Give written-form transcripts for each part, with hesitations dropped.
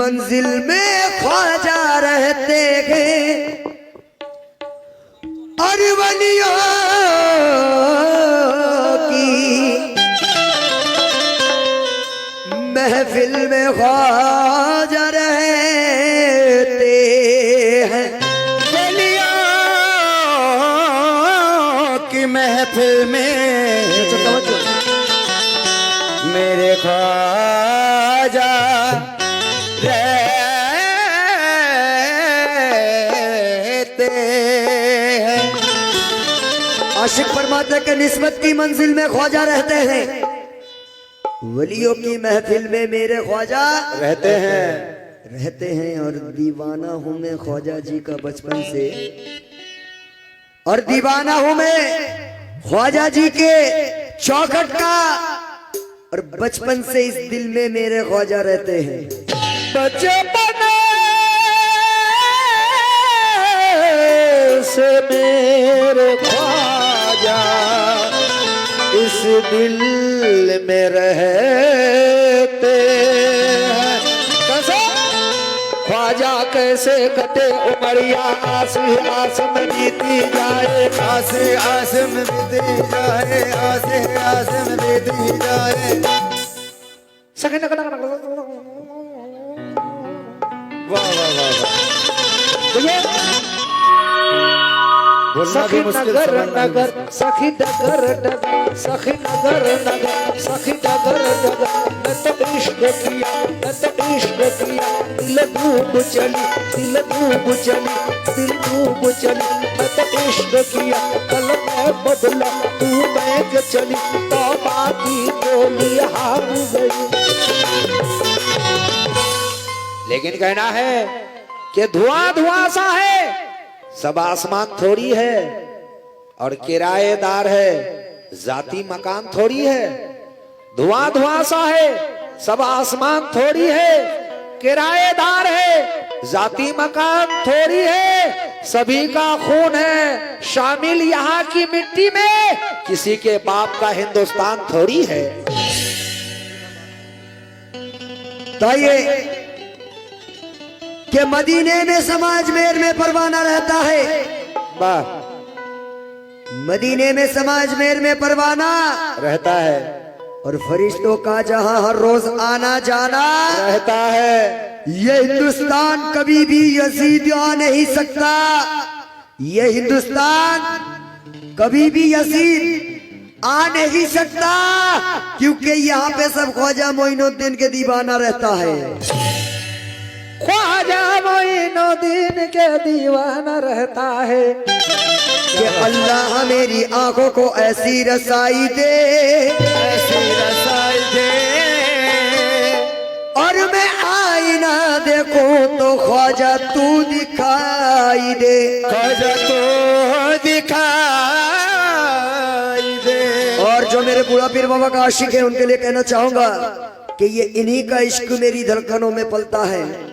मंजिल में ख्वाजा रहते हैं और वलियों की महफिल में ख्वाजा रहते हैं। वलियों की महफिल में मेरे ख्वाजा रहते हैं। आशिक फरमाते के निस्बत की मंजिल में ख्वाजा रहते हैं, वलियों की महफिल में मेरे ख्वाजा रहते हैं। और दीवाना हूं मैं ख्वाजा जी का बचपन से, और दीवाना हूं मैं ख्वाजा जी के चौखट का, और बचपन से इस दिल में मेरे ख्वाजा रहते हैं। बचपन से मेरे ख्वाजा इस दिल में रहते हैं। कैसे ख्वाजा कैसे कटे उमरिया, आस आस में बीती जाए, आस आस में बीती जाए, आस आस में बीती जाए। वाह वाह वाह सखी नगर नगर सखी डगर डगर सखी नगर नगर सखी डगर डगर मैं तो इश्क किया, मैं तो इश्क किया, दिल डूब चली, दिल डूब चली, दिल डूब चली, मैं तो इश्क किया, कल मैं बदला तू बैग चली, तो बाकी बोली हार गई। लेकिन कहना है कि धुआं धुआं सा है, सब आसमान थोड़ी है, और किराएदार है, जाती मकान थोड़ी है। धुआं धुआं सा है, सब आसमान थोड़ी है, किराएदार है, जाती मकान थोड़ी है। सभी का खून है शामिल यहाँ की मिट्टी में, किसी के बाप का हिंदुस्तान थोड़ी है। तो ये कि मदीने में समाज मेर में परवाना रहता है, वाह, मदीने में समाज मेर में परवाना रहता है, और फरिश्तों का जहां हर रोज आना जाना रहता है। ये हिंदुस्तान कभी भी यजीद आ नहीं सकता, ये हिंदुस्तान कभी भी यजीद आ नहीं सकता, क्योंकि यहाँ पे सब ख्वाजा मोइनुद्दीन के दीवाना रहता है। ख्वाजा मोइनुद्दीन के दीवाना रहता है कि अल्लाह मेरी आंखों को ऐसी रसाई दे, ऐसी रसाई दे, और मैं आईना देखूं तो ख्वाजा तू दिखाई दे, ख्वाजा तो दिखाई दे। और जो मेरे बूढ़ा पीर बाबा का आशिक है उनके लिए कहना चाहूंगा कि ये इन्हीं का इश्क मेरी धड़कनों में पलता है।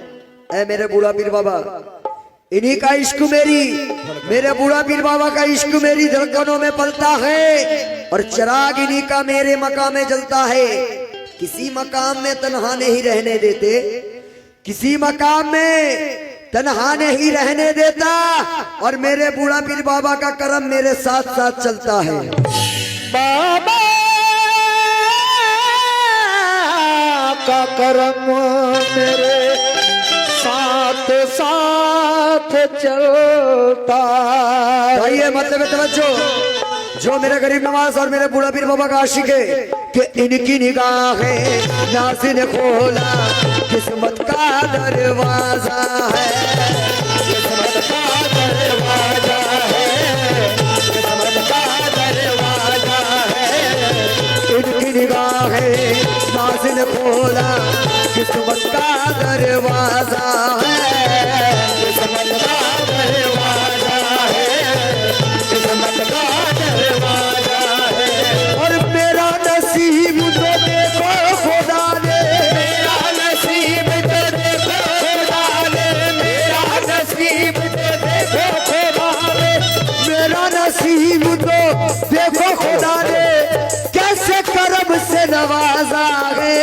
ऐ मेरे बूढ़ा पीर बाबा, इन्हीं का इश्क मेरे बूढ़ा पीर बाबा का इश्क मेरी धड़कनों में पलता है, और चिराग इन्हीं का मेरे मकाम में जलता है। किसी मकाम में तन्हा नहीं रहने देते, किसी मकाम में तन्हा नहीं रहने देता, और मेरे बूढ़ा पीर बाबा का करम मेरे साथ साथ चलता है। बाबा का करम मेरे साथ साथ चलता। भाई मतलब तवज्जो, जो मेरे गरीब नवाज और मेरे बूढ़ा पीर बाबा का आशिक है कि इनकी निगाहें नाज़ ने खोला किस्मत का दरवाजा है, किस्मत का दरवाजा है, किस्मत का दरवाजा है। इनकी निगाहें नाज़ ने खोला किस्मत का दरवाजा है, किस्मत का दरवाजा है, किस्मत का दरवाजा है। और मेरा नसीब तो देखो खुदा ने, मेरा नसीब तो देखो खुदा ने, मेरा नसीब तो देखो खुदा ने, मेरा नसीब तो देखो खुदा ने कैसे करम से नवाजा है।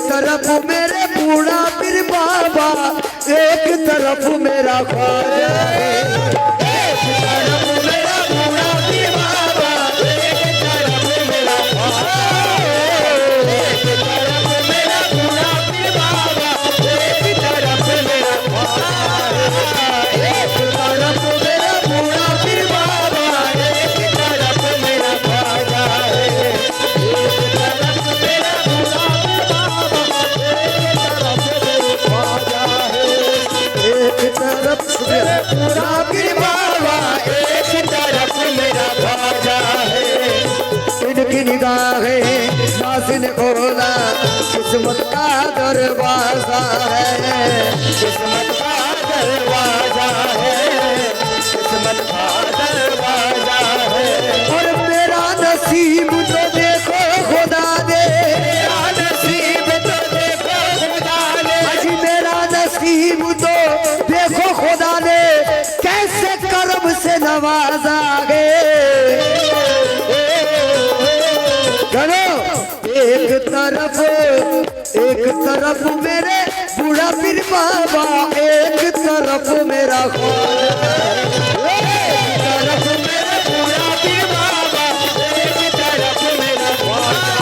तरफ मेरे बूढ़ा पीर बाबा, एक तरफ मेरा ख्वाजा है। एक तरफ मेरा बूढ़ा पीर बाबा, एक तरफ मेरा ख्वाजा है। एक तरफ मेरा बूढ़ा पीर बाबा, एक तरफ मेरा ख्वाजा है। एक तरफ मेरा बूढ़ा पीर बाबा, एक तरफ मेरा ख्वाजा है। एक तरफ मेरा बूढ़ा पीर बाबा, एक तरफ मेरा बूढ़ा पीर बाबा, एक तरफ मेरा ख्वाजा है। इनकी निगाहें नाज़िन खोला, किस्मत का दरवाजा है। किस्मत का दरवाजा है, किस्मत का दरवाजा है। और मेरा नसीब तो देखो खुदा दे, मेरा नसीब तो देखो खुदा ने, अजी मेरा नसीब तो देखो खुदा ने, कैसे करम से नवाजा गे। एक तरफ मेरे बूढ़ा पीर बाबा, एक तरफ मेरा ख्वाजा है। एक तरफ मेरे बूढ़ा पीर बाबा, एक तरफ मेरा ख्वाजा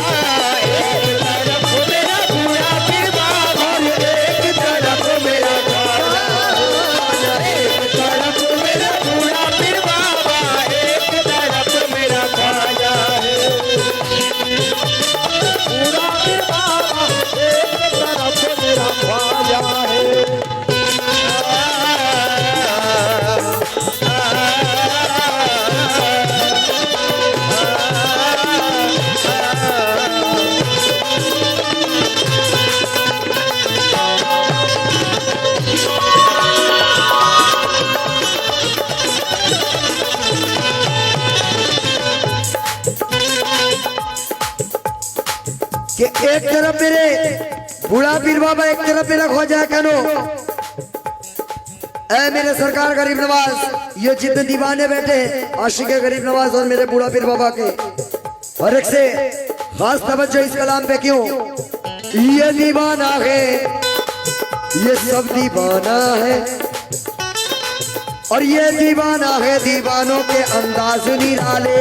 है। एक तरफ मेरा बूढ़ा पीर बाबा, एक तरफ मेरा ख्वाजा है। एक तरफ मेरा बूढ़ा पीर बाबा, एक तरफ मेरा ख्वाजा है। बूढ़ा पीर बाबा, एक तरफ मेरा ख्वाजा है। कि एक तरफ मेरे बूढ़ा पीर बाबा, एक तरफ मेरा ख्वाजा है। कनो ऐ मेरे सरकार गरीब नवाज, ये जितने दीवाने बैठे हैं आशिक गरीब नवाज और मेरे बूढ़ा पीर बाबा के, हर एक से खास तवज्जो इस कलाम पे। क्यों? ये दीवाना है, ये सब दीवाना है, और ये दीवाना है दीवानों के अंदाज निराले।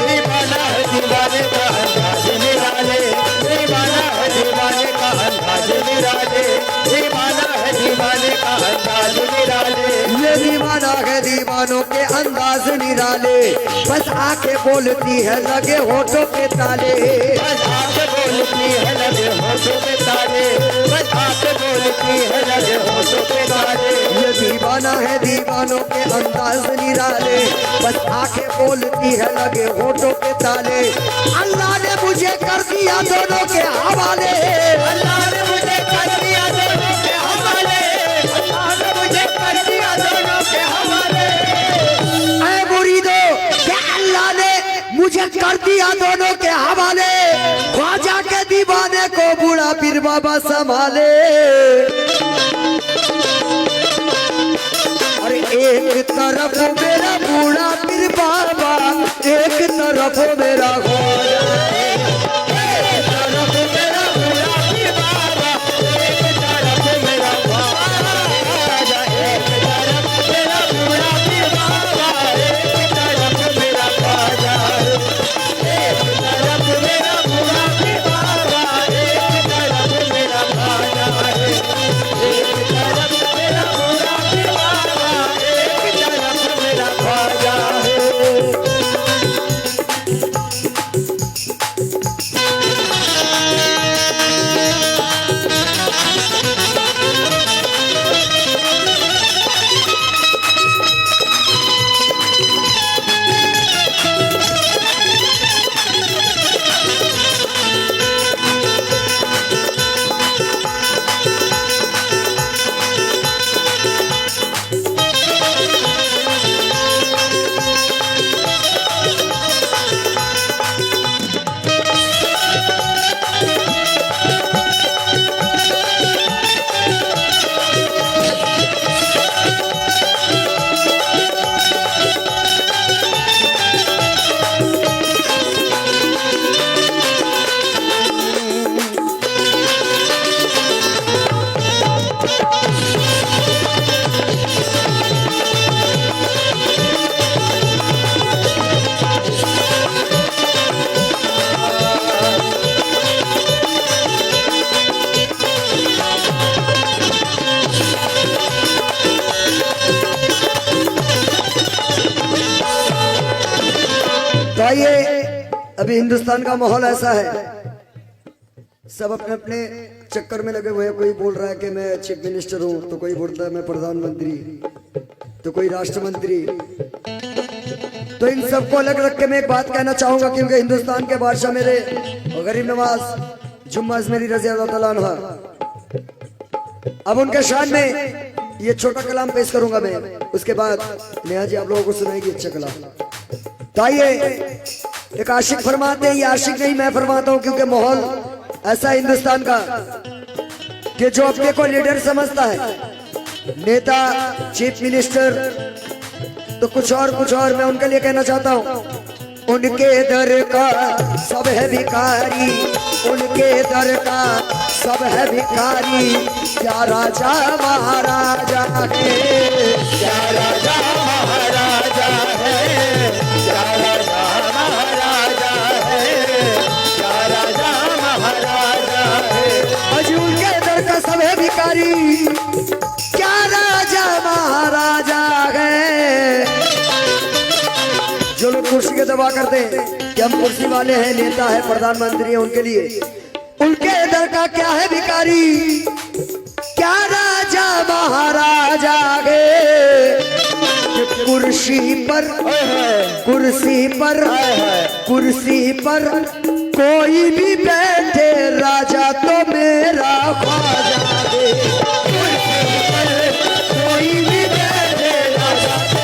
दीवाना है दीवाने का अंदाज निराले, दीवाना है दीवाने का अंदाज निराले, दीवाना है दीवाने का अंदाज निराले। ये दीवाना है दीवानों के अंदाज निराले, बस आके बोलती है लगे होठों के ताले। बस आके बोलती है लगे होठों के ताले, बस आके बोलती है लगे होठों के ताले। ये दीवाना है दीवानों के अंदाज निराले, बस आंखें बोलती है लगे होठों के ताले। अल्लाह ने मुझे कर दिया दोनों के हवाले, अल्लाह ने मुझे कर दिया दोनों के हवाले, अल्लाह ने मुझे कर दिया दोनों के हवाले। ऐ मुरीदो, क्या अल्लाह ने मुझे कर दिया दोनों के हवाले। ख्वाजा के दीवाने को बूढ़ा पीर बाबा संभाले। एक तरफ मेरा बूढ़ा पीर बाबा, एक तरफ मेरा ख्वाजा है। एक तरफ मेरा बूढ़ा पीर बाबा, एक तरफ मेरा ख्वाजा है। एक तरफ मेरा बूढ़ा पीर बाबा, एक तरफ मेरा ख्वाजा है। एक तरफ मेरा बूढ़ा पीर बाबा, एक तरफ मेरा ख्वाजा है। एक तरफ मेरा बूढ़ा पीर बाबा, मेरा ख्वाजा है। अभी हिंदुस्तान का माहौल ऐसा है, सब अपने अपने चक्कर में लगे हुए हैं। कोई बोल रहा है कि मैं चीफ मिनिस्टर हूं, तो कोई बोलता है मैं प्रधानमंत्री, तो कोई राष्ट्रमंत्री। तो इन सबको अलग रख के मैं एक बात कहना चाहूंगा, क्योंकि हिंदुस्तान के बादशाह मेरे गरीब नवाज जुम्मा अजमेरी रज़ी अल्लाह तआला अन्हा, अब उनके शान में ये छोटा कलाम पेश करूंगा मैं, उसके बाद नेहा जी आप लोगों को सुनाएगी अच्छा कलाम। तो आइए, एक आशिक फरमाते हैं, ये आशिक नहीं मैं फरमाता हूं, क्योंकि माहौल ऐसा हिंदुस्तान का कि जो अपने को लीडर समझता है, नेता, चीफ मिनिस्टर, तो कुछ और मैं उनके लिए कहना चाहता हूं। उनके दर का सब है भिखारी, उनके दर का सब है भिखारी, क्या राजा महाराजा है, क्या राजा महाराजा है, क्या राजा महाराजा है, क्या राजा महाराजा है। अजी उनके दर का सब है भिखारी, क्या राजा महाराजा है। जो लोग कुर्सी के दबा करते हैं कि हम कुर्सी वाले हैं, नेता है, प्रधानमंत्री है, उनके लिए उनके दर का क्या है भिखारी, क्या राजा महाराजा है। कुर्सी पर कोई भी बैठे राजा तो मेरा ख्वाजा है। कोई भी बैठे राजा तो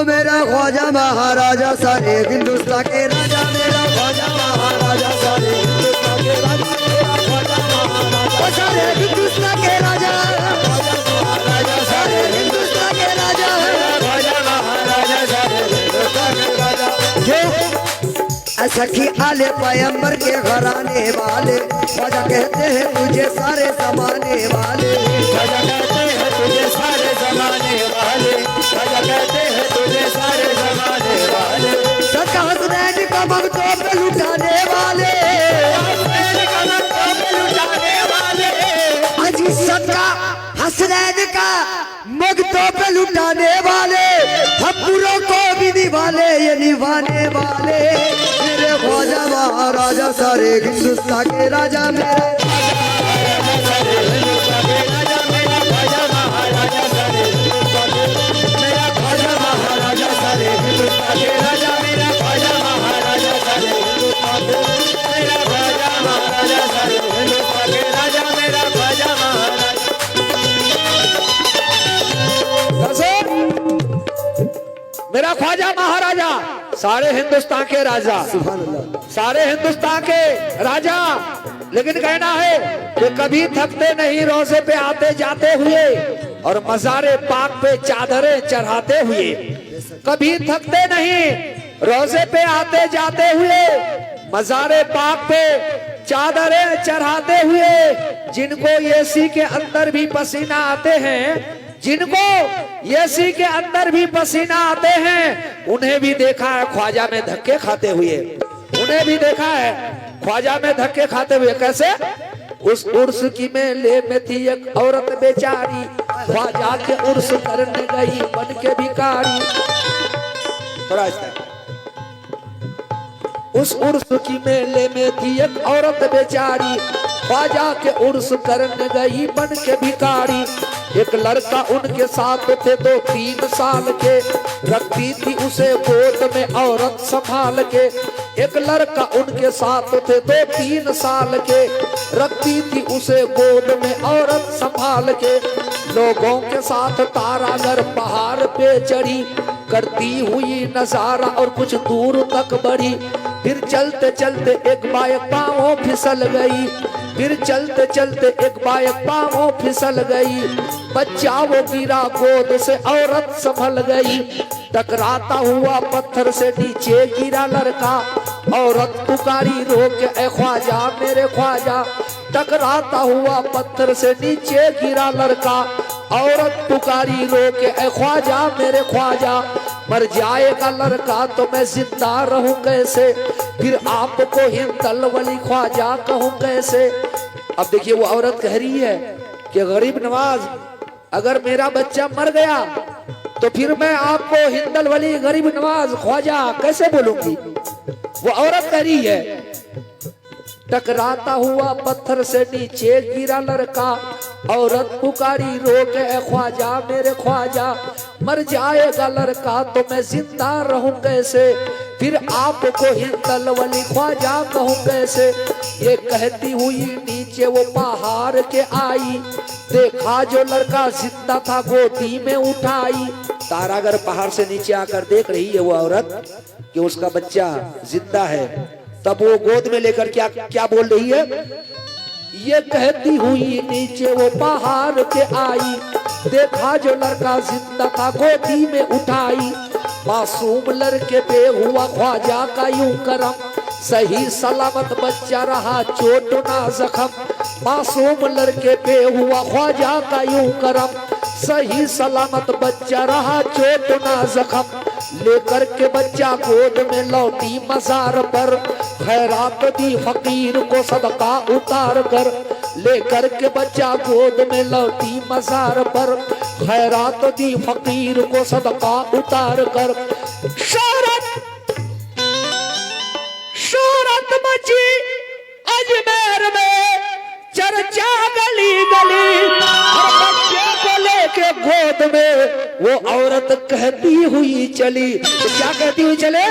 मेरा ख्वाजा महाराजा सारे हिंदुस्तान के राजा, मेरा ख्वाजा महाराजा सारे हिंदुस्तान के राजा, मेरा ख्वाजा महाराजा सारे हिंदुस्तान के राजा, सारे हिंदुस्तान के राजा, ख्वाजा महाराजा सारे हिंदुस्तान के राजा। सखी आले पैगंबर के घराने वाले, ख्वाजा कहते हैं तुझे सारे जमाने वाले, ख्वाजा कहते हैं तुझे सारे जमाने वाले, ख्वाजा कहते हैं तुझे सारे जमाने वाले। सका हसनैन का मगतों पे लुटाने वाले, अजी सका हसनैन का मगतों पे लुटाने वाले, हम बुरों को भी निभाने ये निभाने वाले। मेरे ख्वाजा महाराजा सारे हिंदुस्तान के राजा, मेरे मेरा ख्वाजा महाराजा सारे हिंदुस्तान के राजा, सारे हिंदुस्तान के राजा। लेकिन कहना है कि कभी थकते नहीं रोजे पे आते जाते हुए और मज़ारे पाक पे चादरें चढ़ाते हुए, कभी थकते नहीं रोजे पे आते जाते हुए, मज़ारे पाक पे चादरें चढ़ाते हुए। जिनको एसी के अंदर भी पसीना आते हैं, जिनको एसी के अंदर भी पसीना आते हैं, उन्हें भी देखा है ख्वाजा में धक्के खाते हुए, उन्हें भी देखा है ख्वाजा में धक्के खाते हुए। कैसे? उस उर्स की मेले में थी एक औरत बेचारी, ख्वाजा के उर्स करने गई बन के भिखारी। थोड़ा उस उर्स की मेले में थी एक औरत बेचारी, ख्वाजा के उर्स करने गई बन के भिखारी। एक लड़का उनके साथ थे 2-3 साल के, रखती थी उसे गोद में औरत संभाल के। एक लड़का उनके साथ थे 2-3 साल के, रखती थी उसे गोद में औरत संभाल के। लोगों के साथ तारागढ़ पहाड़ पे चढ़ी, करती हुई नजारा और कुछ दूर तक बढ़ी। फिर चलते चलते एक बाइक पाँव फिसल गई, फिर चलते चलते एक बाइक पाँव फिसल गई। बच्चा वो गिरा गोद से, औरत संभल गई। टकराता हुआ पत्थर से नीचे गिरा लड़का, औरत पुकारी रो के ए ख्वाजा मेरे ख्वाजा। टकराता हुआ पत्थर से नीचे गिरा लड़का, औरत पुकारी रो के ए ख्वाजा मेरे ख्वाजा, मर जाएगा लड़का तो मैं जिंदा रहूं कैसे, फिर आपको हिंदल वली ख्वाजा कहूं कैसे। अब देखिए वो औरत कह रही है कि गरीब नवाज, अगर मेरा बच्चा मर गया तो फिर मैं आपको हिंदल वली गरीब नवाज ख्वाजा कैसे बोलूंगी। वो औरत कह रही है, टकराता हुआ पत्थर से नीचे गिरा लड़का, औरत पुकारी रो के ए ख्वाजा मेरे ख्वाजा, मर जाएगा लड़का तो मैं जिंदा रहूं कैसे, फिर आपको हिंदल वली ख्वाजा कहूं कैसे। ये कहती हुई नीचे वो पहाड़ के आई, देखा जो लड़का जिंदा था गोदी में उठाई। तारागढ़ पहाड़ से नीचे आकर देख रही है वो औरत कि उसका बच्चा जिंदा है, तब वो गोद में लेकर क्या क्या बोल रही है। ये कहती हुई नीचे वो पहाड़ के आई, देखा जो लड़का जिंदा था गोदी में उठाई। मासूम लड़के पे हुआ ख्वाजा का यूं करम, सही सलामत बच्चा रहा चोट ना जख्म। मासूम लड़के पे हुआ ख्वाजा का यूं करम, सही सलामत बच्चा रहा चोट ना जख्म। लेकर के बच्चा गोद में लौटी मजार पर, खैरात दी फकीर को सदका उतार कर। लेकर के बच्चा गोद में लौटी मजार पर, खैरात दी फकीर को सदका उतार कर। शोहरत मची अजमेर में, चर्चा गली गली, और बच्चे को लेके गोद में वो औरत कहती हुई चली। तो क्या कहती हुई चले,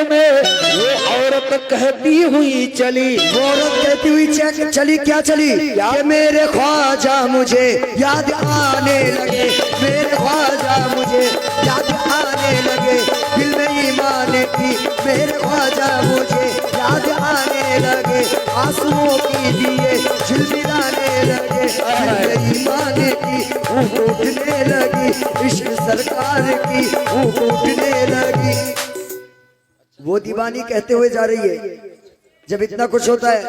में वो औरत कहती हुई चली। वो औरत कहती हुई चली, क्या चली, कि मेरे ख्वाजा मुझे याद आने लगे, मेरे ख्वाजा मुझे याद आने लगे, दिल में ईमान की मेरे ख्वाजा मुझे याद आने लगे, आंसुओं की दिए झिलमिलाने लगे, दिल में ईमान की ऊँट उठने लगी, इश्क सरकार की ऊँट उठने लगी। वो दीवानी कहते हुए जा रही है, जब इतना कुछ होता है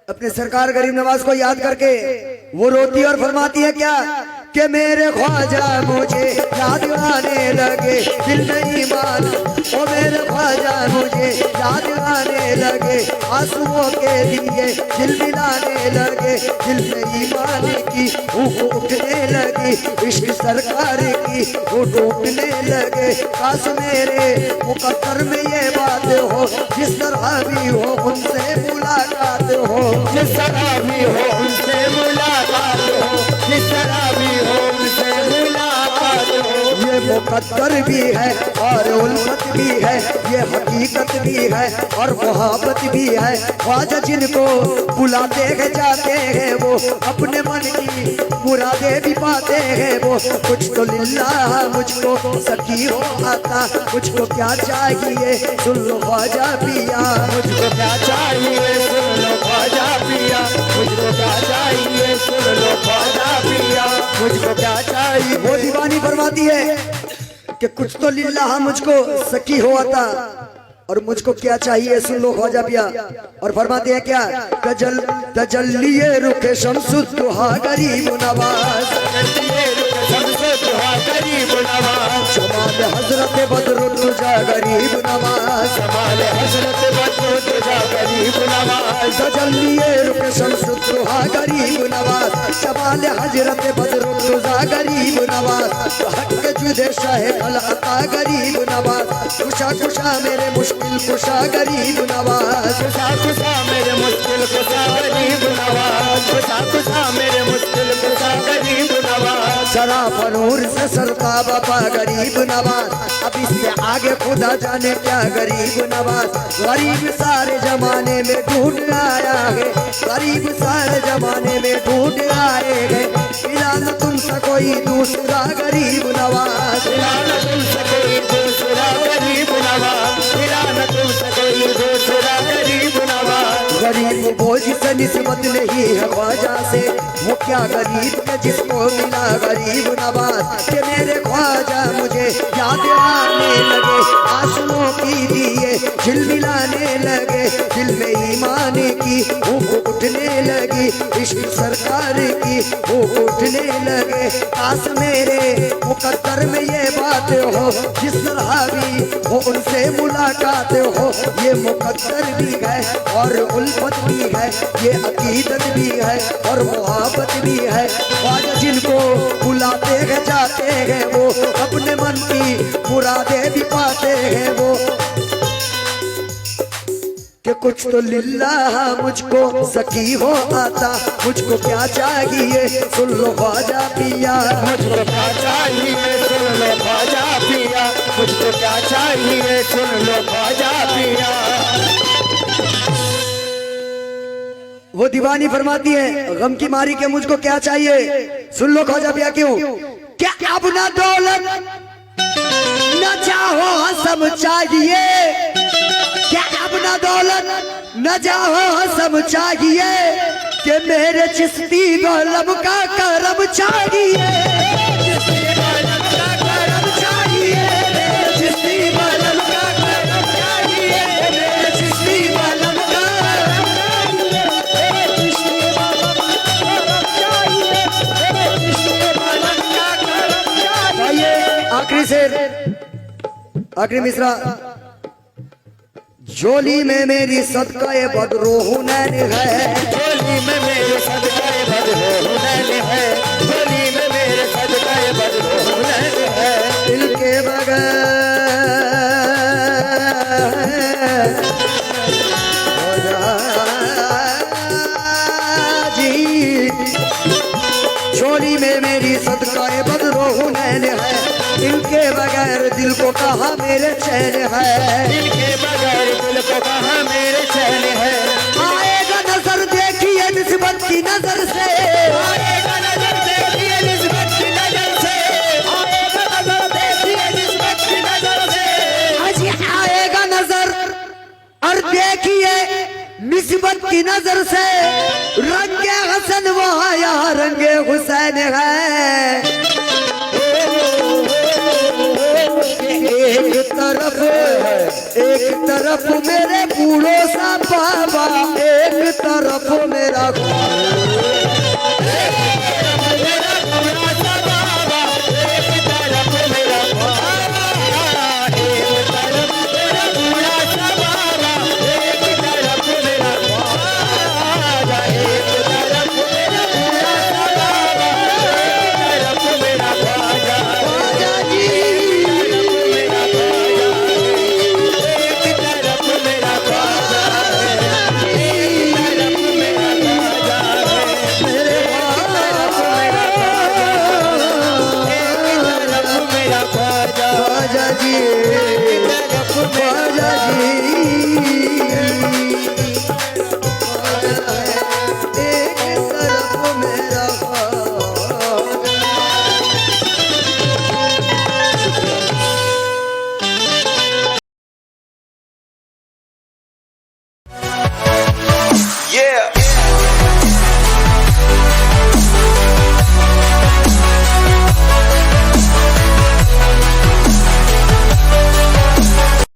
अपने सरकार गरीब नवाज को याद करके वो रोती और फरमाती है क्या, कि मेरे ख्वाजा मुझे याद आने लगे, दिल में ईमान, ओ मेरे ख्वाजा मुझे याद आने लगे, आंसुओं के दिए दिल मिलाने लगे, दिल में ईमान की ऊँट उठने लगी, इश्क सरकार की ऊँट उठने लगे। काश मेरे मुकद्दर में ये बात हो, जिस तरह भी हो उनसे मुलाकात हो, जिस तरह भी हो उनसे मुलाकात हो, जिस तरह भी हो उनसे मुलाकात हो। ये मुकद्दर भी है और उल्फत भी है, ये हकीकत भी है और मोहब्बत भी है। ख्वाजा जिनको बुलाते हैं जाते हैं वो अपने मन की मुरादें भी पाते हैं वो। कुछ तो लिल्लाह मुझको सखी हो आता, मुझको क्या चाहिए सुन लो ख्वाजा पिया, मुझको क्या चाहिए सुन लो ख्वाजा पिया, मुझको क्या चाहिए सुन लो ख्वाजा पिया, मुझको क्या चाहिए। वो दीवानी फरमाती है कि कुछ तो लिल्लाह मुझको सखी हो आता और मुझको क्या चाहिए सुन लो ख्वाजा पिया। और फरमाते हैं क्या, तजल्लिए रुखे शम्सुद दुहा गरीब नवाज, गरीब नवाज, जमाल हजरत बदरुद्दुजा गरीब नवाज, जमाल हजरत बदरुद्दुजा गरीब नवाज, तजल्लिए रुखे शम्सुद दुहा गरीब नवाज, जमाल हजरत बदरुद्दुजा गरीब नवाज, हक के जुदे शाह अता गरीब नवाज, खुशा खुशा मेरे मुश्किल खुशा गरीब नवाज, खुशा खुशा मेरे मुश्किल खुशा गरीब नवाज, खुशा खुशा मेरे मुश्किल खुशा गरीब नवाज, जरा फनूर से सरका बापा गरीब नवाज, अब इससे आगे खुदा जाने क्या गरीब नवाज। गरीब सारे जमाने में ढूंढ आया है, गरीब गरीब सारे जमाने में ढूंढ आए गए, मिला न तुमसे कोई दूसरा गरीब नवाज, मिला न तुमसे कोई दूसरा गरीब नवाज, मिला न तुमसे कोई दूसरा गरीब नवाज। गरीब बोझ से निस्बत नहीं है ख्वाजा से, वो क्या गरीब के जिसको मिला गरीब नवाज। के मेरे ख्वाजा मुझे याद आने लगे, आंसुओं की दिए झिलमिलाने लगे, दिल में ईमान की भूख उठने लगी, इश्क सरकार की भूख उठने लगे। काश मेरे मुकद्दर में ये बात हो, जिस तरह भी हो उनसे मुलाकात हो। ये मुकद्दर भी है और उल्फत भी है, ये अकीदत भी है और मोहब्बत भी है। ख्वाजा जिनको बुलाते हैं जाते हैं वो, अपने मन की मुरादें भी पाते हैं वो। कि कुछ तो लिल्लाह मुझको सकी हो आता, मुझको क्या चाहिए सुन लो ख्वाजा पिया, मुझको क्या चाहिए सुन लो ख्वाजा पिया, मुझको क्या चाहिए सुन लो ख्वाजा पिया। वो दीवानी फरमाती है गम की मारी के मुझको क्या चाहिए सुन लो ख्वाजा पिया। क्यों? क्या अब ना दौलत न चाहो सब चाहिए, क्या अब ना दौलत न चाहो सब चाहिए, कि मेरे चिश्ती गौलब का करम चाहिए, चिश्ती गौलब का करम चाहिए, चिश्ती गौलब का करम चाहिए, मेरे चिश्ती गौलब का आखिरी शेर, आखिरी मिसरा। झोली में मेरी सदकाए बदरूह नैन है, झोली में मेरे सदकाए बदरूह नैन है, झोली में मेरे सदकाए बदरूह नैन है। दिल के बगैर जी, झोली में मेरी सदकाए बदरूह नैन है, इनके बगैर दिल को कहा मेरे चैन है, इनके बगैर दिल को कहा मेरे चैन है। आएगा नजर देखिए निस्बत की नजर से, आएगा नजर देखिए निस्बत की नजर से, आएगा नजर देखिए निस्बत की नजर से। हाजी आएगा नजर और देखिए निस्बत की नजर से, रंगे हसन वहाँ यहाँ रंगे हुसैन है। एक तरफ मेरे बूढ़ों सा बाबा, एक तरफ मेरा